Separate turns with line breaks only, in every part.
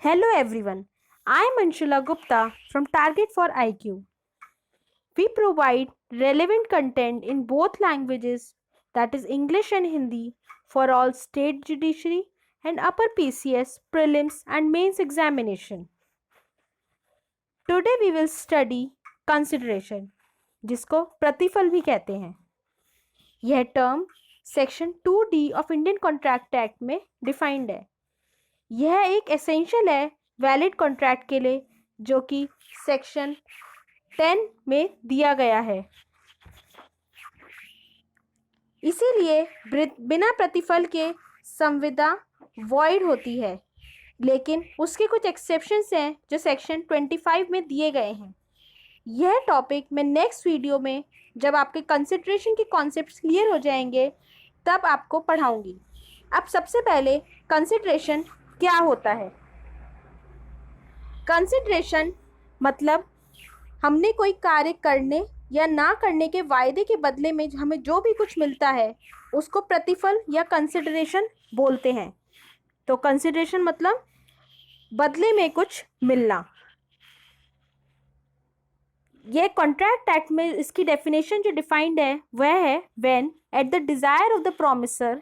Hello everyone, I am Anshula Gupta from Target for IQ. We provide relevant content in both languages, that is English and Hindi, for all state judiciary and upper PCS, prelims and mains examination. Today we will study consideration, जिसको प्रतिफल भी कहते हैं. यह term section 2D of Indian contract act में defined है. यह एक एसेंशियल है वैलिड कॉन्ट्रैक्ट के लिए, जो कि सेक्शन 10 में दिया गया है. इसीलिए बिना प्रतिफल के संविदा वॉइड होती है, लेकिन उसके कुछ एक्सेप्शंस हैं जो सेक्शन 25 में दिए गए हैं. यह टॉपिक मैं नेक्स्ट वीडियो में, जब आपके कंसिडरेशन के कॉन्सेप्ट्स क्लियर हो जाएंगे, तब आपको पढ़ाऊंगी. अब सबसे पहले कंसिडरेशन क्या होता है. कंसिडरेशन मतलब हमने कोई कार्य करने या ना करने के वायदे के बदले में हमें जो भी कुछ मिलता है उसको प्रतिफल या कंसिडरेशन बोलते हैं. तो कंसिडरेशन मतलब बदले में कुछ मिलना. ये कॉन्ट्रैक्ट एक्ट में इसकी डेफिनेशन जो डिफाइंड है वह है when at the desire of the promisor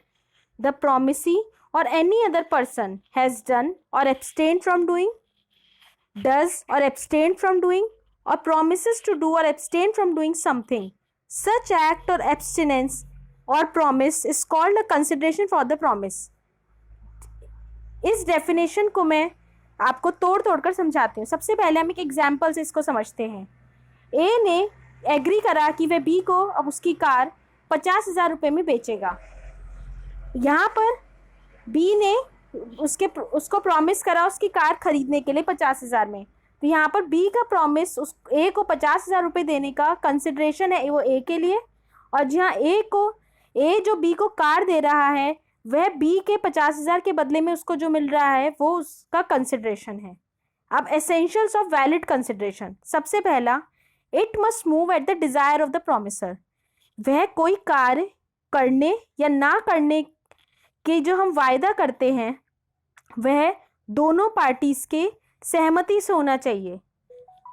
the promisee or any other person has done or abstained from doing, does or abstained from doing, or promises to do or abstain from doing something. Such act or abstinence or promise is called a consideration for the promise. इस definition को मैं आपको तोड़ तोड़ कर समझाती हूँ. सबसे पहले हम एक एग्जाम्पल से इसको समझते हैं. ए ने एग्री करा कि वह बी को अब उसकी कार 50,000 रुपये में बेचेगा. यहाँ पर बी ने उसको प्रॉमिस करा उसकी कार खरीदने के लिए 50,000 में. तो यहाँ पर बी का प्रॉमिस उस ए को 50,000 रुपये देने का कंसिडरेशन है वो ए के लिए, और जहाँ ए जो बी को कार दे रहा है वह बी के 50,000 के बदले में उसको जो मिल रहा है वो उसका कंसिडरेशन है. अब एसेंशियल्स ऑफ वैलिड कंसिडरेशन. सबसे पहला, it must move at the desire of the promisor. वह कोई कार्य करने या ना करने कि जो हम वायदा करते हैं वह दोनों पार्टीज के सहमति से होना चाहिए.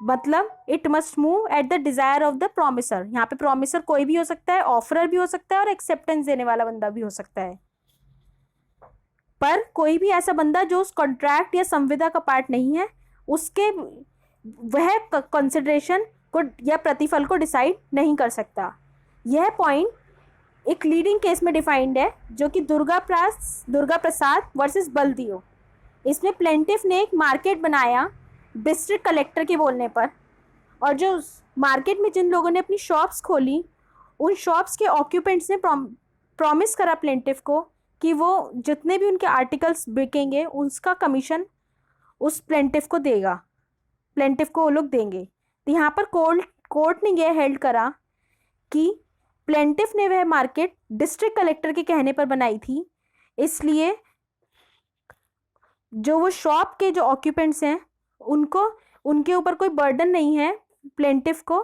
मतलब it must move at the desire of the promisor. यहाँ पे प्रोमिसर कोई भी हो सकता है, ऑफरर भी हो सकता है और एक्सेप्टेंस देने वाला बंदा भी हो सकता है. पर कोई भी ऐसा बंदा जो उस कॉन्ट्रैक्ट या संविदा का पार्ट नहीं है उसके वह कंसिडरेशन को या प्रतिफल को डिसाइड नहीं कर सकता. यह पॉइंट एक लीडिंग केस में डिफाइंड है जो कि दुर्गा प्रसाद वर्सेस बलदियो. इसमें प्लेंटिफ ने एक मार्केट बनाया डिस्ट्रिक्ट कलेक्टर के बोलने पर, और जो मार्केट में जिन लोगों ने अपनी शॉप्स खोली उन शॉप्स के ऑक्यूपेंट्स ने प्रॉमिस करा प्लेंटिफ को कि वो जितने भी उनके आर्टिकल्स बिकेंगे उसका कमीशन उस प्लेंटिफ को देगा, प्लेंटिफ को वो लोग देंगे. तो यहाँ पर कोर्ट ने यह हेल्ड करा कि प्लेंटिफ ने वह मार्केट डिस्ट्रिक्ट कलेक्टर के कहने पर बनाई थी, इसलिए जो वो शॉप के जो ऑक्यूपेंट्स हैं उनके ऊपर कोई बर्डन नहीं है प्लेंटिफ को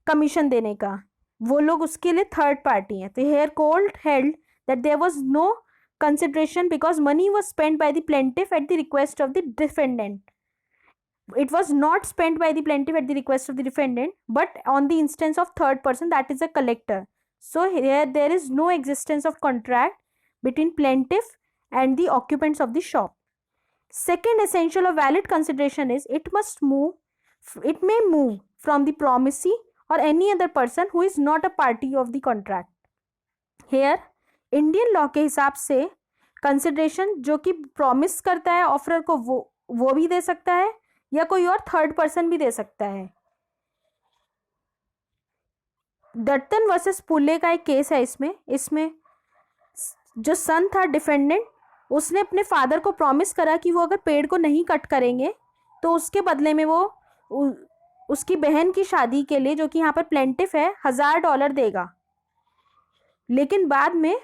कमीशन देने का. वो लोग उसके लिए थर्ड पार्टी हैं. तो here court held that there was no consideration because money was spent by the plaintiff at the request of the defendant. It was not spent by the plaintiff at the request of the defendant, but on the instance of third person, that is a collector. So here there is no existence of contract between plaintiff and the occupants of the shop. Second essential of valid consideration is it may move from the promisee or any other person who is not a party of the contract. Here Indian law के हिसाब से consideration जो कि promise करता है offeror को वो भी दे सकता है या कोई और थर्ड पर्सन भी दे सकता है. डट्टन वर्सेस पुल्ले का एक केस है. इसमें जो सन था डिफेंडेंट, उसने अपने फादर को प्रॉमिस करा कि वो अगर पेड़ को नहीं कट करेंगे तो उसके बदले में वो उसकी बहन की शादी के लिए, जो कि यहाँ पर प्लेंटिफ है, $1,000 देगा. लेकिन बाद में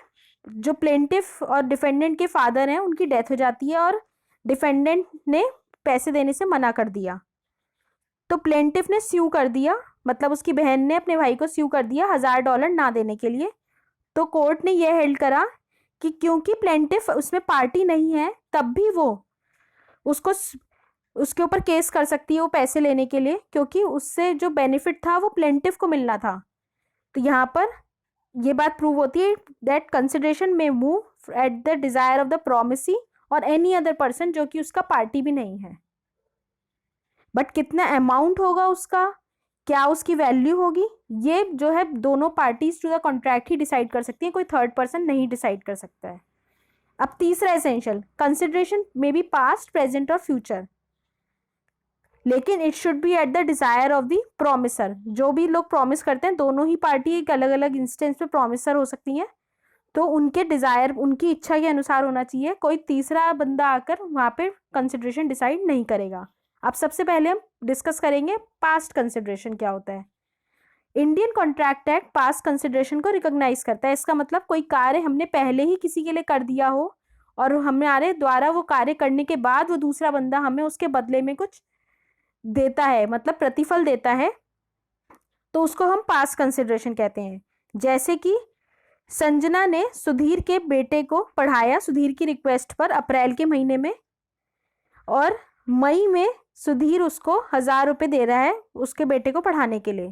जो प्लेंटिफ और डिफेंडेंट के फादर हैं उनकी डेथ हो जाती है और डिफेंडेंट ने पैसे देने से मना कर दिया. तो प्लेंटिफ ने स्यू कर दिया, मतलब उसकी बहन ने अपने भाई को स्यू कर दिया $1,000 ना देने के लिए. तो कोर्ट ने यह हेल्ड करा कि क्योंकि प्लेंटिफ उसमें पार्टी नहीं है तब भी वो उसके ऊपर केस कर सकती है वो पैसे लेने के लिए, क्योंकि उससे जो बेनिफिट था वो प्लेंटिफ को मिलना था। तो यहाँ पर ये बात प्रूव होती है दैट कंसिडरेशन में move at the desire of the promisee और एनी अदर पर्सन जो कि उसका पार्टी भी नहीं है। बट कितना अमाउंट होगा उसका, क्या उसकी वैल्यू होगी, ये जो है दोनों पार्टीज टू द कॉन्ट्रैक्ट ही डिसाइड कर सकती है, कोई थर्ड पर्सन नहीं डिसाइड कर सकता है। अब तीसरा essential, consideration may be past, present और फ्यूचर, लेकिन it should be at the desire of the promisor. जो भी लोग प्रॉमिस करते हैं, दोनों ही पार्टी एक अलग अलग इंस्टेंस पे प्रॉमिसर हो सकती हैं, तो उनके डिजायर, उनकी इच्छा के अनुसार होना चाहिए, कोई तीसरा बंदा आकर वहां पे कंसिडरेशन डिसाइड नहीं करेगा। अब सबसे पहले हम डिस्कस करेंगे पास्ट कंसिडरेशन क्या होता है। Indian contract act past consideration को रिकॉग्नाइज करता है। इसका मतलब कोई कार्य हमने पहले ही किसी के लिए कर दिया हो और हमारे द्वारा वो कार्य करने के बाद वो दूसरा बंदा हमें उसके बदले में कुछ देता है, मतलब प्रतिफल देता है, तो उसको हम पास्ट कंसिडरेशन कहते हैं। जैसे कि संजना ने सुधीर के बेटे को पढ़ाया सुधीर की रिक्वेस्ट पर अप्रैल के महीने में, और मई में सुधीर उसको 1000 रुपये दे रहा है उसके बेटे को पढ़ाने के लिए।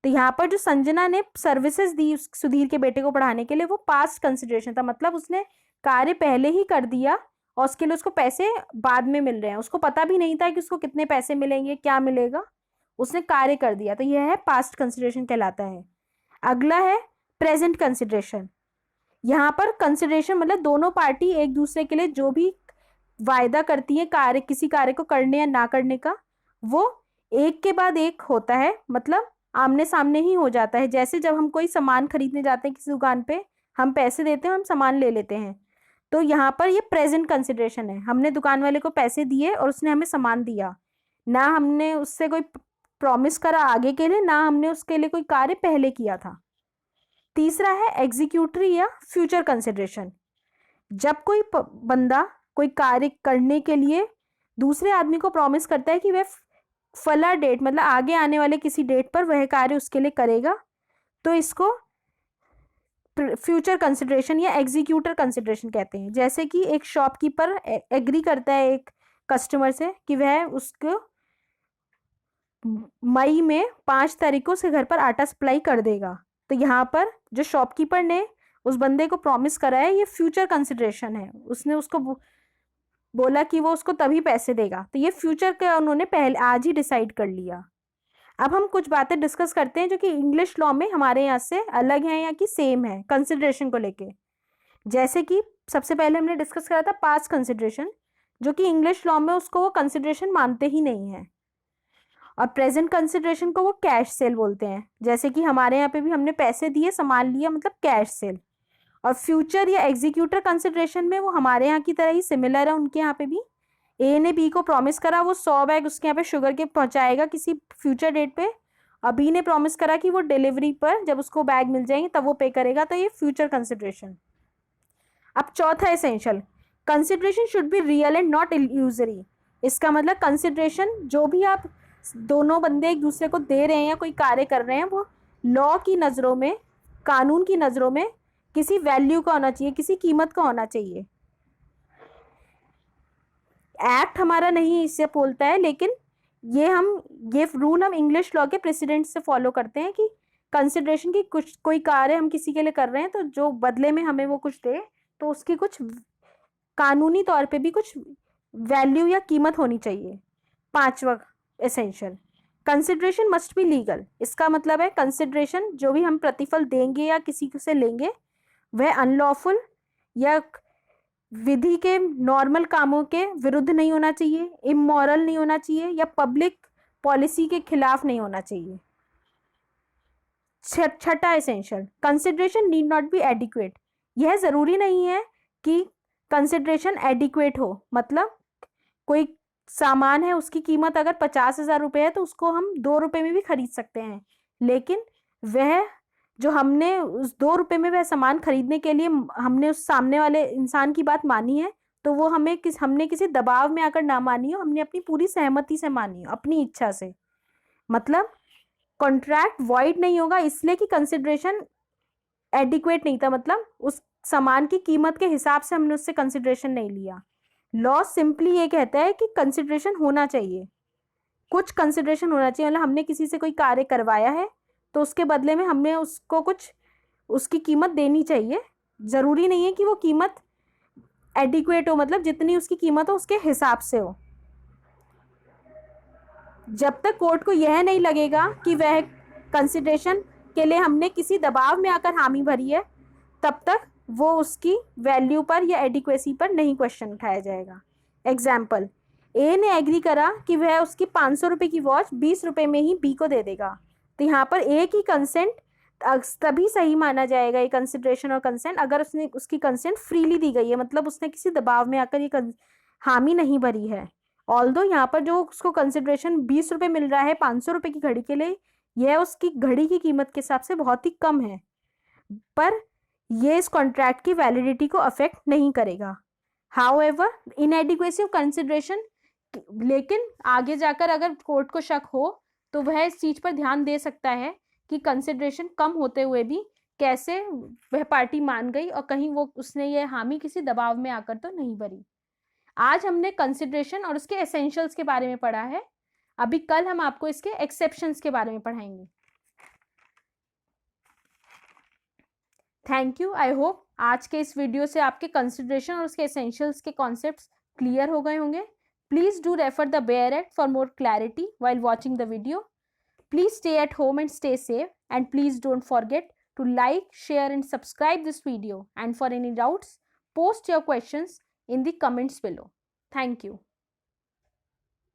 तो यहाँ पर जो संजना ने सर्विसेज दी सुधीर के बेटे को पढ़ाने के लिए वो पास्ट कंसिडरेशन था, मतलब उसने कार्य पहले ही कर दिया और उसके लिए उसको पैसे बाद में मिल रहे हैं। उसको पता भी नहीं था कि उसको कितने पैसे मिलेंगे, क्या मिलेगा, उसने कार्य कर दिया, तो यह है पास्ट कंसिडरेशन कहलाता है। अगला है प्रेजेंट कंसिडरेशन। यहाँ पर कंसिडरेशन मतलब दोनों पार्टी एक दूसरे के लिए जो भी वायदा करती है कार्य, किसी कार्य को करने या ना करने का, वो एक के बाद एक होता है, मतलब आमने सामने ही हो जाता है। जैसे जब हम कोई सामान खरीदने जाते हैं किसी दुकान पे, हम पैसे देते हैं, हम सामान ले लेते हैं, तो यहाँ पर ये प्रेजेंट कंसिडरेशन है। हमने दुकान वाले को पैसे दिए और उसने हमें सामान दिया, ना हमने उससे कोई प्रॉमिस करा आगे के लिए, ना हमने उसके लिए कोई कार्य पहले किया था। तीसरा है एग्जीक्यूटरी या फ्यूचर कंसिडरेशन। जब कोई बंदा कोई कार्य करने के लिए दूसरे आदमी को प्रॉमिस करता है कि वह फला डेट, मतलब आगे आने वाले किसी डेट पर वह कार्य उसके लिए करेगा, तो इसको फ्यूचर कंसिडरेशन या एग्जीक्यूटर कंसिडरेशन कहते हैं। जैसे कि एक शॉपकीपर एग्री करता है एक कस्टमर से कि वह उसको मई में 5 तारीख को उसके घर पर आटा सप्लाई कर देगा, तो यहाँ पर जो शॉपकीपर ने उस बंदे को प्रॉमिस करा है ये फ्यूचर कंसिडरेशन है। उसने उसको बोला कि वो उसको तभी पैसे देगा, तो ये फ्यूचर का उन्होंने पहले आज ही डिसाइड कर लिया। अब हम कुछ बातें डिस्कस करते हैं जो कि इंग्लिश लॉ में हमारे यहाँ से अलग हैं या कि सेम है कंसिडरेशन को लेके। जैसे कि सबसे पहले हमने डिस्कस करा था पास्ट कंसिडरेशन, जो कि इंग्लिश लॉ में उसको वो कंसिडरेशन मानते ही नहीं है, और प्रेजेंट कंसिडरेशन को वो कैश सेल बोलते हैं। जैसे कि हमारे यहाँ पे भी हमने पैसे दिए, सामान लिया, मतलब कैश सेल। और फ्यूचर या एग्जीक्यूटर कंसिडरेशन में वो हमारे यहाँ की तरह ही सिमिलर है। उनके यहाँ पे भी ए ने बी को प्रॉमिस करा वो 100 बैग उसके यहाँ पे शुगर के पहुँचाएगा किसी फ्यूचर डेट पे, और बी ने प्रॉमिस करा कि वो डिलीवरी पर जब उसको बैग मिल जाएंगे तब वो पे करेगा, तो ये फ्यूचर कंसिडरेशन। अब चौथा essential, consideration should be real and not illusory. इसका मतलब कंसिडरेशन जो भी आप दोनों बंदे एक दूसरे को दे रहे हैं या कोई कार्य कर रहे हैं, वो लॉ की नज़रों में, कानून की नज़रों में किसी वैल्यू का होना चाहिए, किसी कीमत का होना चाहिए। एक्ट हमारा नहीं इससे बोलता है, लेकिन ये रूल हम इंग्लिश लॉ के प्रेसिडेंट से फॉलो करते हैं कि कंसिडरेशन की कुछ कोई कार्य हम किसी के लिए कर रहे हैं, तो जो बदले में हमें वो कुछ दे, तो उसकी कुछ कानूनी तौर पे भी कुछ वैल्यू या कीमत होनी चाहिए। पांचवा essential, consideration must be legal. इसका मतलब है कंसिडरेशन जो भी हम प्रतिफल देंगे या किसी से लेंगे वह अनलॉफुल या विधि के नॉर्मल कामों के विरुद्ध नहीं होना चाहिए, इमोरल नहीं होना चाहिए, या पब्लिक पॉलिसी के खिलाफ नहीं होना चाहिए। छठा essential, consideration need not be adequate. यह ज़रूरी नहीं है कि कंसिडरेशन एडिक्वेट हो, मतलब कोई सामान है उसकी कीमत अगर 50,000 रुपये है तो उसको हम 2 रुपये में भी खरीद सकते हैं, लेकिन वह जो हमने उस 2 रुपये में वह सामान खरीदने के लिए हमने उस सामने वाले इंसान की बात मानी है, तो वो हमने किसी दबाव में आकर ना मानी हो, हमने अपनी पूरी सहमति से मानी हो, अपनी इच्छा से। मतलब कॉन्ट्रैक्ट वॉइड नहीं होगा इसलिए कि कंसिडरेशन एडिक्वेट नहीं था, मतलब उस सामान की कीमत के हिसाब से हमने उससे कंसिडरेशन नहीं लिया। लॉ सिंपली ये कहता है कि कंसिडरेशन होना चाहिए, कुछ कंसिडरेशन होना चाहिए। मतलब हमने किसी से कोई कार्य करवाया है तो उसके बदले में हमने उसको कुछ उसकी कीमत देनी चाहिए। ज़रूरी नहीं है कि वो कीमत एडिक्वेट हो, मतलब जितनी उसकी कीमत हो उसके हिसाब से हो। जब तक कोर्ट को यह नहीं लगेगा कि वह कंसिडरेशन के लिए हमने किसी दबाव में आकर हामी भरी है, तब तक वो उसकी वैल्यू पर या एडिक्वेसी पर नहीं क्वेश्चन उठाया जाएगा। एग्जाम्पल, ए ने एग्री करा कि वह उसकी 500 रुपये की वॉच 20 रुपये में ही बी को दे देगा। तो यहाँ पर ए की कंसेंट तभी सही माना जाएगा, ये कंसिडरेशन और कंसेंट, अगर उसने उसकी कंसेंट फ्रीली दी गई है, मतलब उसने किसी दबाव में आकर ये हामी नहीं भरी है। ऑल्दो यहाँ पर जो उसको कंसिडरेशन 20 रुपये मिल रहा है 500 रुपये की घड़ी के लिए, यह उसकी घड़ी की कीमत के हिसाब से बहुत ही कम है, पर ये इस कॉन्ट्रैक्ट की वैलिडिटी को अफेक्ट नहीं करेगा। हाउएवर इनएडिक्वेसी ऑफ कंसिडरेशन, लेकिन आगे जाकर अगर कोर्ट को शक हो तो वह इस चीज़ पर ध्यान दे सकता है कि कंसिडरेशन कम होते हुए भी कैसे वह पार्टी मान गई और कहीं वो उसने ये हामी किसी दबाव में आकर तो नहीं भरी। आज हमने कंसिडरेशन और उसके एसेंशियल्स के बारे में पढ़ा है, अभी कल हम आपको इसके एक्सेप्शंस के बारे में पढ़ाएंगे। Thank you. आई होप आज के इस वीडियो से आपके कंसिडरेशन और उसके एसेंशियल्स के कॉन्सेप्ट्स क्लियर हो गए होंगे। Please do refer the bare act for more clarity while watching the video. Please stay at home and stay safe, and please don't forget to like, share and subscribe this video, and for any doubts post your questions in the comments below. Thank you.